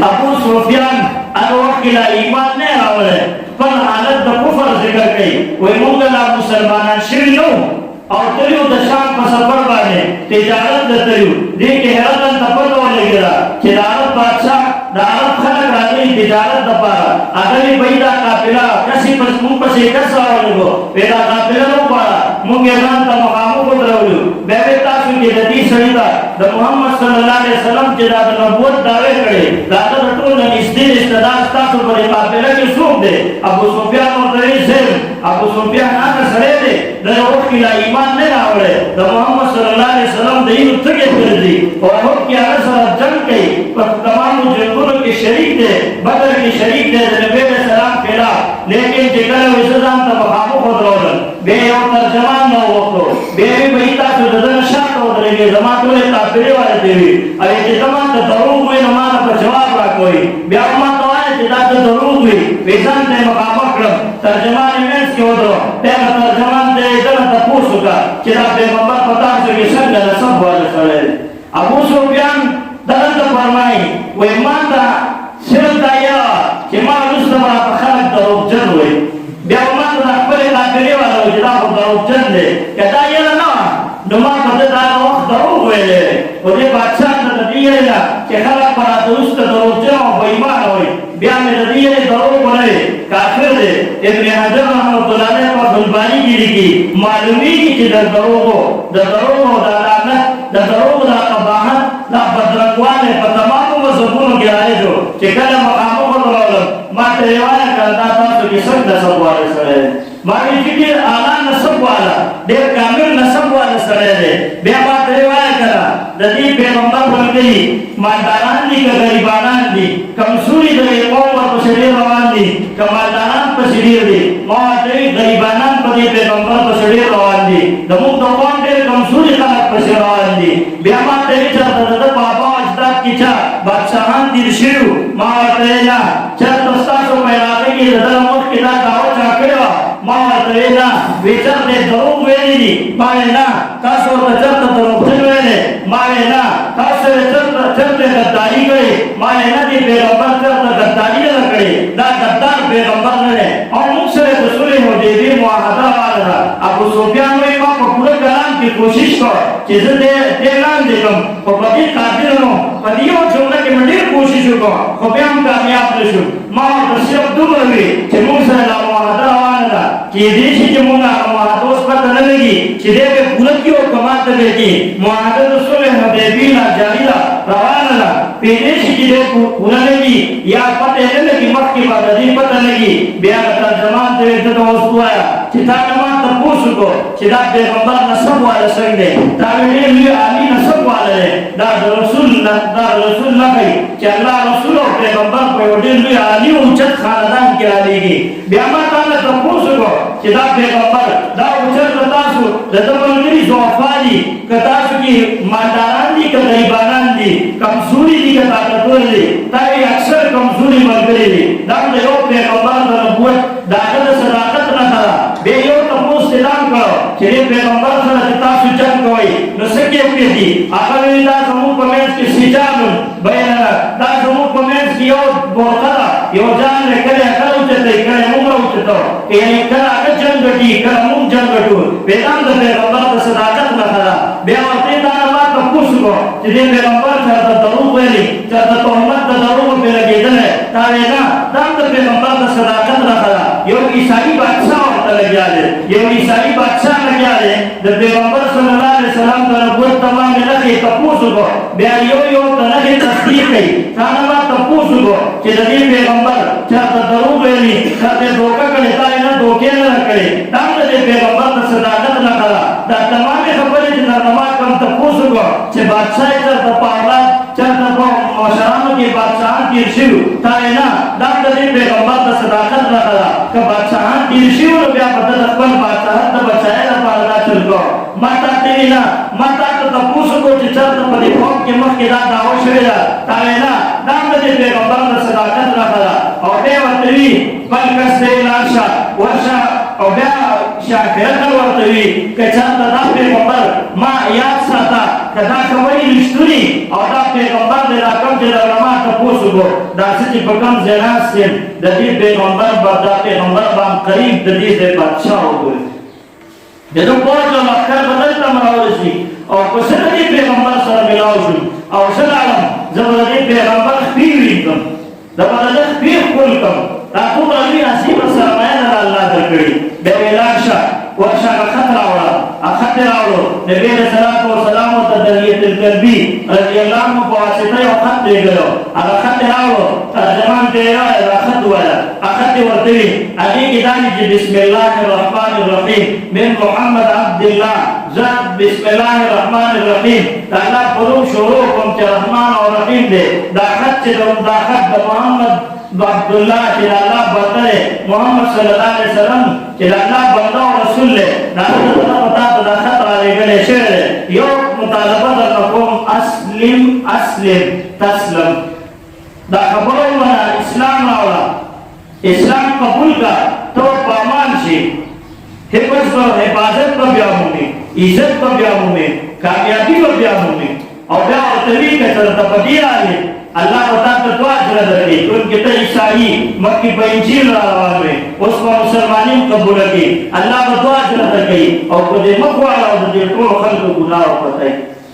ابو سفیان هغه وخت کې لا ایمان نه راوړی خپل حالت د کفر ذکر کوي وایي موږ لا مسلمانان شوي نه او تلیو د شام په سفر باندې تجارت د تلیو دې کې هرات ته پته ولګېده چې د عرب بادشاه د عرب خلک راغلي تجارت دپاره هغه یې وایي دا قافله کسې موږ پسې کس راولېږو وایي دا قافله نه وغواړه موږ یې ځان ته مخامخ ودرولو بیا به تاسو کې د دې سړي ته د محمد صلی الله علیه وسلم چې دا د نبوت دعوې کړې د هغه د ټول نه نږدې رشته دار ستاسو په دې قافله کې څوک دی ابو سفیان ورته وایي صاحب ابو سفیان هغه سړی دی د وخت کې لا ایمان نه راوړی د محمد صلی الله علیه وسلم د اینو تږې ګرځي په احد کې هغه سره جنګ کوي په تمامو جنګونو کې شریک دی بدر کې شریک دی د نبي علیه السلام خلاف لیکن چې کله وایي زه ځان ته مخامخ ودرولم بیا یې یو ترجمان نه وغوښتو بیا یې وایي تاسو د ده نه شاته ودرېږئ زما ټولې قافلې والتې وي او چې ته ماته دروغ وایي نو ما ته په جواب راکوئ بیا هم ماته وایه چې دا ته دروغ وي وایي ځان ته یې مخامخ کړم ترجمان یې منځ کې ودرو بیا به ترجمان ته یې دله تپوس وکړه چې دا پیغمبر په تاسو کې څنګه نسب والا سړی دی ابو سفیان دلته فرمایي وایي ما ته صرف دا یوه چې ما وروسته به راته خلک دروغجن وایي بیا به ما ته د خپلې قافلې والا وایي چې دا خو دروغجن دی که دا یره نه وه نو ما په ده دا هغه وخت دروغ ویلی دی خو دې بادشاه ته د دې یرې ده چې خلک به راته وروسته دروغجن او بېایمانه وایي بیا مې د دې یرې دروغ ونه وي کافر دی ابن حجر رحمت الله علیه په فتح‌الباري کې لیکي معلومیږي چې د دروغو د لعنت د دروغو د قباحت دا بدرنګوالی په تمامو مذهبونو کې رایج و چې کله مخامخ ودرولم ما ته یې وایه که دا تاسو کې څنګه نسب والی سړی دی ما ویل چې ډېر اعلی نسب والا ډېر کامل نسب والا سړی دی بیا ما ته یې وایه که د دې پیغمبر ملګري مالداران دي که غریبانان دي کمزوري د قوم ورپسې ډېر روان دي که مالداران پسې ډېر دي ما ورته ویل غریبانان په دې پیغمبر پسې ډېر روان دي زموږ د قوم ډېر کمزوري خلک پسې روان دي بیا ما ته ویل چېرته د ده په ابا اجداد کې چا بادشاهان تېر شوي وو ما ورته ویل نه چېرته ستاسو په علاقه کې د ده مخکې دا دعوه چا کړې وه ما ورته ویل نه وایي چېرته دروغ ویلي دي ما ویل نه تاسو ورته چېرته دروغجن ویلی ما ویل نه تاسو یې چېرته غداري کړې ما ویل نه دې پیغمبر چېرته غداري نه ده کړې دا غدار پیغمبر نه دی او موږ سره د صلح حدیبیې معاهده واله ده ابو سفیان وایي ما په پوره کلام کې کوشش کړ چې زه دې لاندې کړم خو په دې قادر نه وم په دې یو جمله کې مې ډېر کوشش وکړ خو بیا هم کامیاب نه شوم ما ورته صرف دومره وي چې موږ سره دا معاهده روانه ده کېدای شي چې موږ هغه معاهده اوس پته نه لګي چې دی به پوره کړي او که ماته به کړي معاهده د صلح حدیبیې نه جاري ده روانه ده کېدای شي چې دی پوره لګي یا پته یې نه لګي مخکې به د دې پته لګي بیا به ترجمان ته یې ته اوس ووایه چې تا نه ما تپوس وکړو چې دا پیغمبر نسب والا څنګه دی دا مې ډېر لوی عالي نسب والا دی دا د رسول نه کوي چې الله رسول او پیغمبر په یو ډېر لوی عالي او اوچت خاندان کې رالېږي بیا ما تا نه تپوس وکړو چې دا پیغمبر دا اوچت د تاسو د ده ملګري ضعفا دي که تاسو کې مالداران دي که غریبانان دي کمزوري دي که طاقتور دي دا یې اکثر کمزوري ملګري دي دا د یو پیغمبر د نبوت د هغه د صداقت نښه ده بیا یو تپوس اعلان کړو چې دې پیغمبر سره چې تاسو جنګ کوئ نو څه کیفیت دي هغه ویل دا زموږ په منځ کې سجام بیانه دا زموږ په منځ کې یو برخه ده یو جان دی کله هغه اوچتوي کله موږ راوچتو یعنې کله هغه جنګ ګټي کله موږ جنګ ګټو پیغام د پیغمبر د صداقت نښه ده بیا ورته دا نه ما تپوس وکړو چې دې پیغمبر چېرته دروغ ویلي چېرته تهمت د دروغو پرې لګېدلی تا ویې نه دا هم د پیغمبر د صداقت نښه ده یو عیسایي بادشاه ورته لګیا دی یو عیسایي بادشاه لګیا دی د پیغمبر صلی الله علیه وسلم د نبوت تمامې نښې یې تپوس وکړو بیا یو ته نښې تصدیق کوي تا نه ما تپوس وکړو چې د دې پیغمبر چېرته دروغ ویلي چېرته یې دوکه کړې تا یې نه دوکې نه ده کړې دا هم د دې پیغمبر د صداقت نښه ده دا تمامې خبرې چې درنه ما کوم تپوس وکړو چې بادشاه یې چېرته په اولاد چېرته په مشرانو کې بادشاهان تېر شوي تا یې نه دا هم د دې پیغمبر د صداقت نښه ده که بادشاهان تېر شوي نو بیا به ده د خپل بادشاهت د بچایۍ لپاره دا چل کړو ما تا ته ویل نه ما تا ته تپوس وکړو چې چېرته په دې قوم کې مخکې دا دعوه شوې ده تا ویې نه دا هم د دې پیغمبر د صداقت نښه ده او بیا ورته وي خپل کس دی لاړ شه ورشه او بیا شاکرت ورتوي کچا دا پیغمبر ما یاد ساته کدا کوي رښتونی او دا پیغمبر د راکم چې علماء ته پوښتنه دا چې په کوم ځای راځي د دې پیغمبر دا پیغمبر باندې قریب د دې بادشاہ وګوري دغه په اړه لکه بدل تمراول شي او په سره دې پیغمبر سره ملاو شو او سلام زبر دې پیغمبر خپل کوم دا بدل خپل کول کوم دا ټول لوی نصیب سرمایه الله درکړي د ویلاشه ورشا خطر اوړه خطر اوړو نبی رسول الله والسلام ته دلیت القلبی رضی الله عنه په واسطه یو خط لګلو هغه خطر اوړو ترجمان دی را خط ولا خط ورته هغه کې دانی چې بسم الله الرحمن الرحیم من محمد عبد الله ذات بسم الله الرحمن الرحیم تعالی پرو شروع کوم چې رحمان او رحیم دی دا خط چې دا خط د محمد عبد الله چې الله بندره محمد صلی الله علیه وسلم چې الله بنده او رسول له دا پتا ته خطر لګلې شه یو مطالبه د قوم اسلم تسلم دا خبره ولا اسلام راوړه اسلام قبول کا تو پامان شي حفاظت په بیا مومي عزت په بیا مومي کامیابی په بیا مومي او بیا طریقې سره تبدیل اللہ بتا تو دعا جرا درکې ان کې ته عیسائی مکی په انجیل راوړې اوس په مسلمانین قبول کړي الله دعا جرا درکې او په دې مخواړه او دې ټول خلکو ګناه پته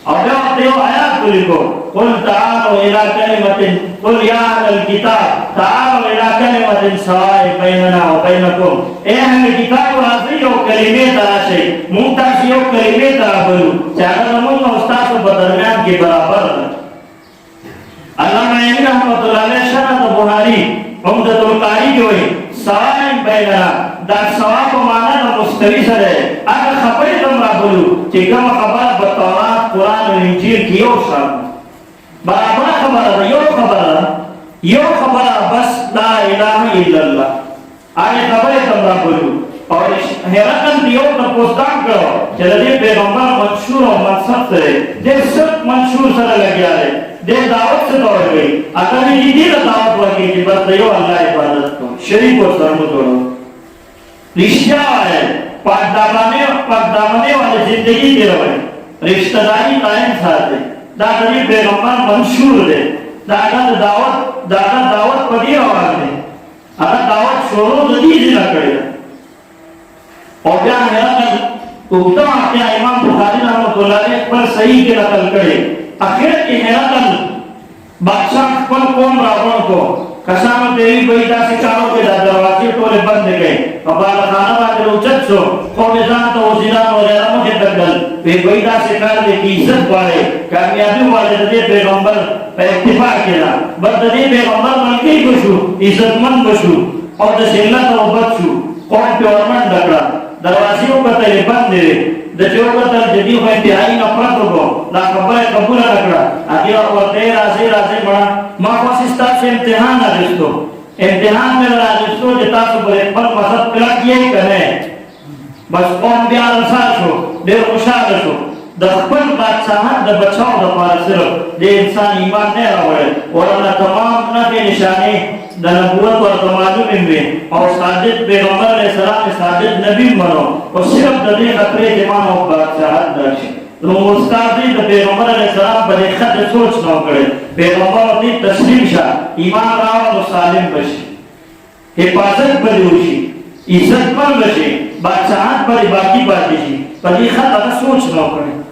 او بیا ته یو آیات ولیکو قل تعالوا الى كلمه قل يا اهل الكتاب تعالوا الى كلمه سواء بيننا وبينكم اے اهل کتاب راځي یو کلمې ته راشي مونږ تاسو یو کلمې ته راغلو چې هغه موږ او تاسو په درمیان کې برابر ده علامہ علی رحمۃ اللہ علیہ شرح بخاری عمدۃ القاری کې وایي سواء بیننا دا سوا په معنا د مستوی سره هغه خبرې تم راغلو چې کوم خبره په تورات قرآن او انجیل کې یو شان برابر خبره یو خبره بس لا اله الا الله هغه خبرې تم راغلو او هرقل دیو ته پوښتنه کړو چې د دې پیغمبر منشور او منصب سره د سب منشور سره لګیا دی د دعوت څخه ورغی اته دې دعوت ورکړي چې بس یو الله عبادت کو شریک او سره جوړو رښتیا ہے پاک دامنه والی زندگی تیروي رشتہ داری قائم ساتي دا د پیغمبر منشور دی دا دعوت پدې روان دی هغه دعوت شروع د دې نه کړی او بیا هرقل وګړه چې امام بخاری رحمۃ اللہ علیہ پر صحیح کې نقل کړي اخر کې هرقل بادشاہ خپل قوم راوړ کو کسانو دیوی بېدا سکارو کې د دروازې ټوله بند کړي په بالا خانه باندې اوچت شو قوم ځان ته وزیران وغیرہ مخې تکل په بېدا سکار دې عزت واره کامیابی واره د پیغمبر په اتفاق کې دا بد دې پیغمبر ملکی بشو عزتمن بشو او د ذلت او بد شو قوم په ورمن دکړه دروازې وکړې بند دي د چوکتل جدي خو انتهایی نفرت وکړو دا خبره قبول نکړه هغه ورته راځي مړه ما کوشش تاسو امتحان راځو امتحان مې راځو چې تاسو په خپل مقصد کلا کیږي کنه بس قوم بیا راځو ډېر خوشاله شو د خپل بادشاہت د بچاو د پاره صرف د انسان ایمان نه راوړل ورنه تمام نه نشانه د نبوت ورته معلومې وي او صادق پیغمبر علیہ السلام صادق نبی منو او صرف د دې خطرې ایمان او بادشاہت درشي نو استاد دې د پیغمبر علیہ السلام په خطر سوچ نو کړي پیغمبر دې تسلیم شه ایمان راو او سالم بشي حفاظت بلوشي عزت پر بشي بادشاہت پر باقی پاتې شي په دې خطر سوچ نو کړي